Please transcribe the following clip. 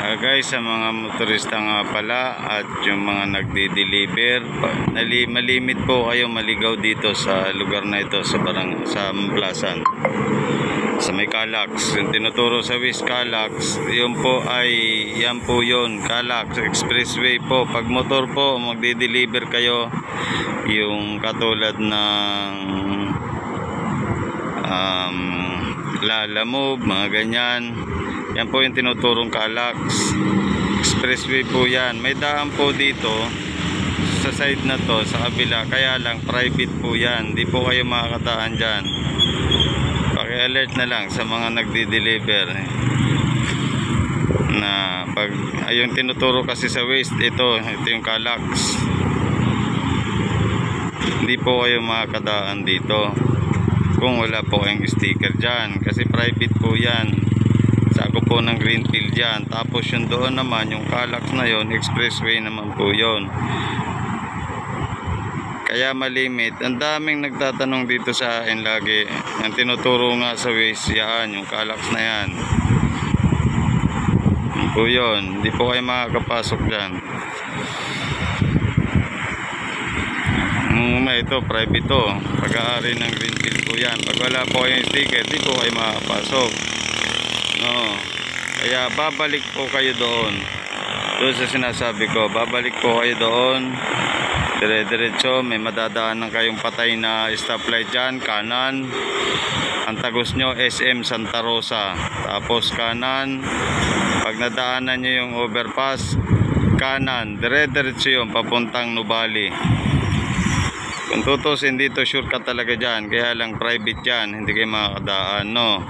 Guys, sa mga motorista nga pala at yung mga nagdi-deliver, malimit po kayo maligaw dito sa lugar na ito sa Mamplasan, sa may Calax. Yung tinuturo sa West Calax, yun po ay yan po yun, Calax Expressway po. Pag motor po magdi-deliver kayo, yung katulad ng Lalamove, mga ganyan, yan po yung tinuturong Calax Expressway po yan. May daan po dito sa side na to, sa kabila, kaya lang private po yan, di po kayo makakataan dyan. Paki-alert na lang sa mga nagdi-deliver na pag yung tinuturo kasi sa west, ito yung Calax, hindi po kayo makakadaan dito kung wala po kayong sticker dyan, kasi private po yan, sago po ng Greenfield yan. Tapos yung doon naman, yung Calax na yon, expressway naman po yon, kaya malimit. Ang daming nagtatanong dito sa akin lagi, ang tinuturo nga sa Waze, yan yung Calax na yan, yan po yun, hindi po kayo makakapasok dyan. Ito private to, pag-aari ng Greenfield po yan. Pag wala po kayong sticker, di po kayo makakapasok, no? Kaya babalik po kayo doon sa sinasabi ko, babalik po kayo doon dire-diretso. May madadaanan kayong patay na stoplight dyan, kanan, ang tagos nyo SM Santa Rosa, tapos kanan. Pag nadaanan nyo yung overpass, kanan, dire-diretso yun papuntang Nubali. Kung tutusin dito, shortcut talaga dyan, kaya lang private dyan, hindi kayo makakadaan, no?